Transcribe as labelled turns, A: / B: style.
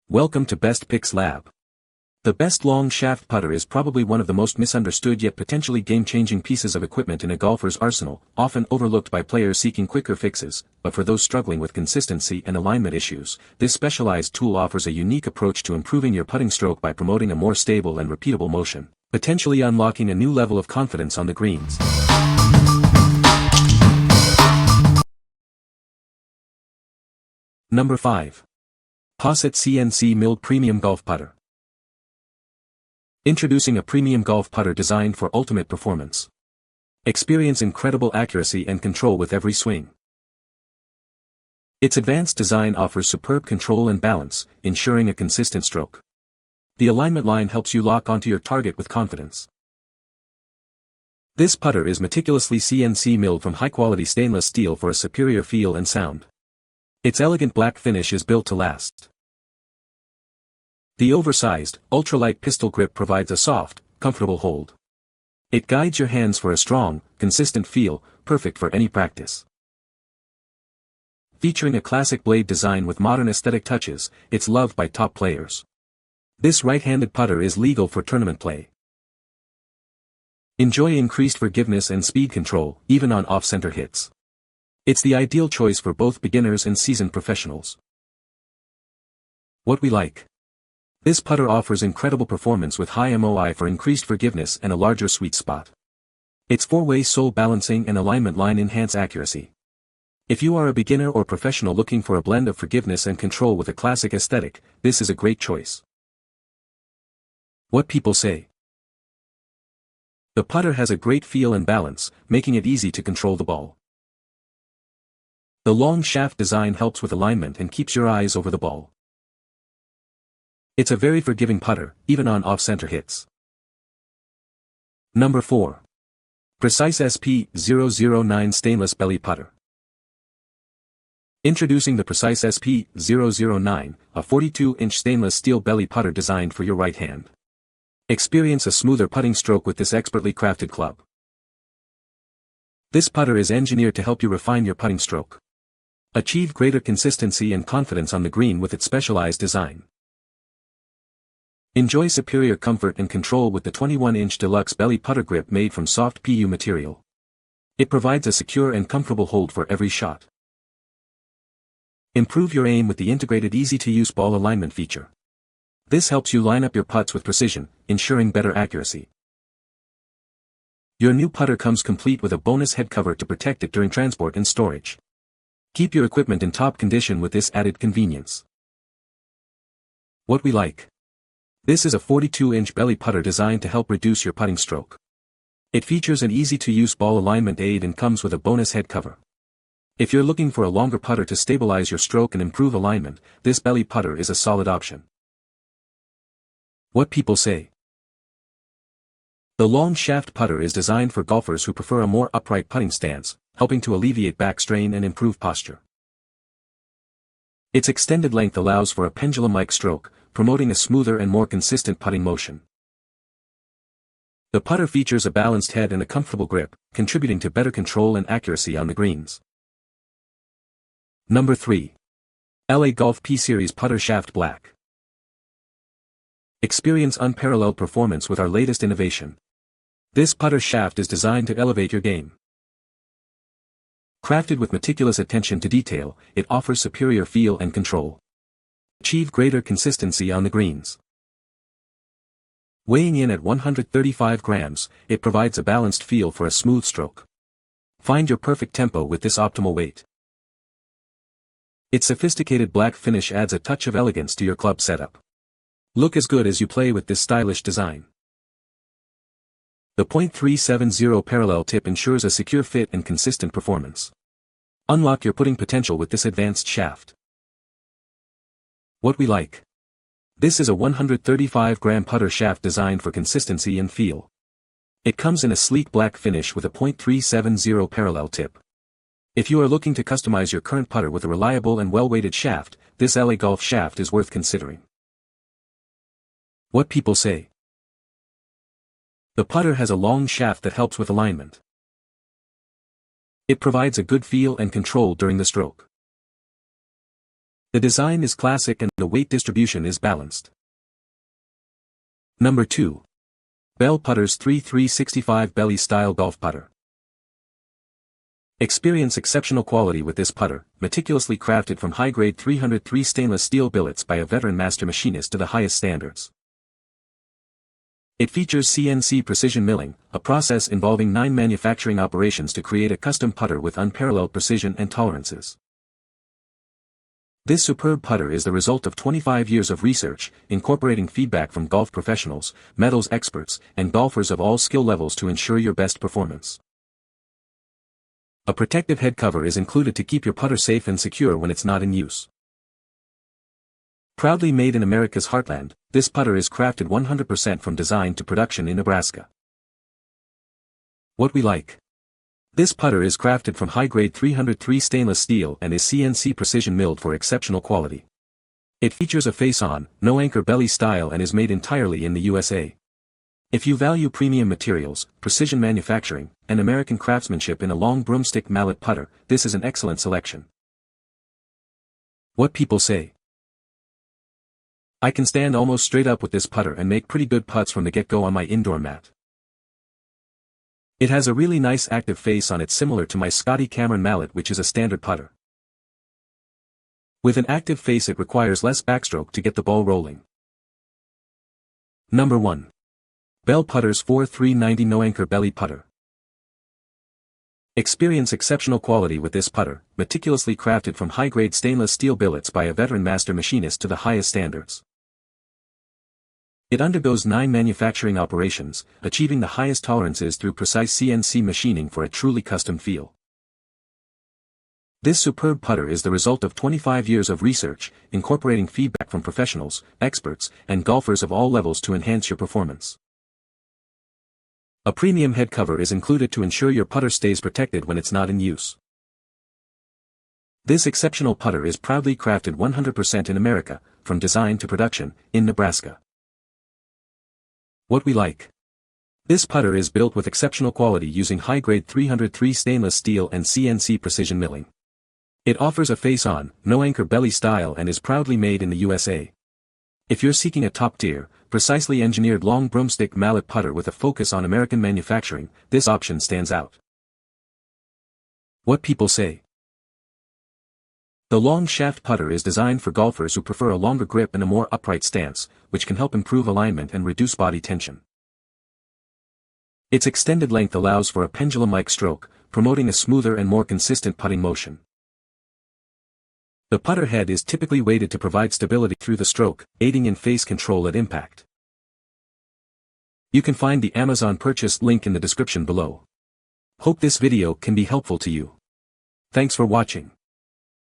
A: Welcome to Best Picks Lab. The best long shaft putter is probably one of the most misunderstood yet potentially game-changing pieces of equipment in a golfer's arsenal, often overlooked by players seeking quicker fixes, but for those struggling with consistency and alignment issues, this specialized tool offers a unique approach to improving your putting stroke by promoting a more stable and repeatable motion, potentially unlocking a new level of confidence on the greens. Number 5. POSSOT CNC Milled Premium Golf Putter. Introducing a premium golf putter designed for ultimate performance. Experience incredible accuracy and control with every swing. Its advanced design offers superb control and balance, ensuring a consistent stroke. The alignment line helps you lock onto your target with confidence. This putter is meticulously CNC milled from high-quality stainless steel for a superior feel and sound. Its elegant black finish is built to last. The oversized, ultralight pistol grip provides a soft, comfortable hold. It guides your hands for a strong, consistent feel, perfect for any practice. Featuring a classic blade design with modern aesthetic touches, it's loved by top players. This right-handed putter is legal for tournament play. Enjoy increased forgiveness and speed control, even on off-center hits. It's the ideal choice for both beginners and seasoned professionals. What we like. This putter offers incredible performance with high MOI for increased forgiveness and a larger sweet spot. Its four-way sole balancing and alignment line enhance accuracy. If you are a beginner or professional looking for a blend of forgiveness and control with a classic aesthetic, this is a great choice. What people say. The putter has a great feel and balance, making it easy to control the ball. The long shaft design helps with alignment and keeps your eyes over the ball. It's a very forgiving putter, even on off-center hits. Number 4. Precise SP009 Stainless Belly Putter. Introducing the Precise SP009, a 42-inch stainless steel belly putter designed for your right hand. Experience a smoother putting stroke with this expertly crafted club. This putter is engineered to help you refine your putting stroke. Achieve greater consistency and confidence on the green with its specialized design. Enjoy superior comfort and control with the 21-inch deluxe belly putter grip made from soft PU material. It provides a secure and comfortable hold for every shot. Improve your aim with the integrated easy-to-use ball alignment feature. This helps you line up your putts with precision, ensuring better accuracy. Your new putter comes complete with a bonus head cover to protect it during transport and storage. Keep your equipment in top condition with this added convenience. What we like. This is a 42-inch belly putter designed to help reduce your putting stroke. It features an easy-to-use ball alignment aid and comes with a bonus head cover. If you're looking for a longer putter to stabilize your stroke and improve alignment, this belly putter is a solid option. What people say. The long shaft putter is designed for golfers who prefer a more upright putting stance, helping to alleviate back strain and improve posture. Its extended length allows for a pendulum-like stroke, promoting a smoother and more consistent putting motion. The putter features a balanced head and a comfortable grip, contributing to better control and accuracy on the greens. Number 3. LA Golf P-Series Putter Shaft Black. Experience unparalleled performance with our latest innovation. This putter shaft is designed to elevate your game. Crafted with meticulous attention to detail, it offers superior feel and control. Achieve greater consistency on the greens. Weighing in at 135 grams, it provides a balanced feel for a smooth stroke. Find your perfect tempo with this optimal weight. Its sophisticated black finish adds a touch of elegance to your club setup. Look as good as you play with this stylish design. The .370 parallel tip ensures a secure fit and consistent performance. Unlock your putting potential with this advanced shaft. What we like. This is a 135-gram putter shaft designed for consistency and feel. It comes in a sleek black finish with a .370 parallel tip. If you are looking to customize your current putter with a reliable and well-weighted shaft, this LA Golf shaft is worth considering. What people say. The putter has a long shaft that helps with alignment. It provides a good feel and control during the stroke. The design is classic and the weight distribution is balanced. Number 2. Bell Putters 365 Belly Style Golf Putter. Experience exceptional quality with this putter, meticulously crafted from high-grade 303 stainless steel billets by a veteran master machinist to the highest standards. It features CNC precision milling, a process involving 9 manufacturing operations to create a custom putter with unparalleled precision and tolerances. This superb putter is the result of 25 years of research, incorporating feedback from golf professionals, metals experts, and golfers of all skill levels to ensure your best performance. A protective head cover is included to keep your putter safe and secure when it's not in use. Proudly made in America's heartland, this putter is crafted 100% from design to production in Nebraska. What we like. This putter is crafted from high-grade 303 stainless steel and is CNC precision milled for exceptional quality. It features a face-on, no-anchor belly style and is made entirely in the USA. If you value premium materials, precision manufacturing, and American craftsmanship in a long broomstick mallet putter, this is an excellent selection. What people say. I can stand almost straight up with this putter and make pretty good putts from the get-go on my indoor mat. It has a really nice active face on it similar to my Scotty Cameron mallet, which is a standard putter. With an active face it requires less backstroke to get the ball rolling. Number 1. Bell Putters 4390 No-Anchor Belly Putter. Experience exceptional quality with this putter, meticulously crafted from high-grade stainless steel billets by a veteran master machinist to the highest standards. It undergoes 9 manufacturing operations, achieving the highest tolerances through precise CNC machining for a truly custom feel. This superb putter is the result of 25 years of research, incorporating feedback from professionals, experts, and golfers of all levels to enhance your performance. A premium head cover is included to ensure your putter stays protected when it's not in use. This exceptional putter is proudly crafted 100% in America, from design to production, in Nebraska. What we like. This putter is built with exceptional quality using high-grade 303 stainless steel and CNC precision milling. It offers a face-on, no-anchor belly style and is proudly made in the USA. If you're seeking a top-tier, precisely engineered long broomstick mallet putter with a focus on American manufacturing, this option stands out. What people say. The long shaft putter is designed for golfers who prefer a longer grip and a more upright stance, which can help improve alignment and reduce body tension. Its extended length allows for a pendulum-like stroke, promoting a smoother and more consistent putting motion. The putter head is typically weighted to provide stability through the stroke, aiding in face control at impact. You can find the Amazon purchase link in the description below. Hope this video can be helpful to you. Thanks for watching.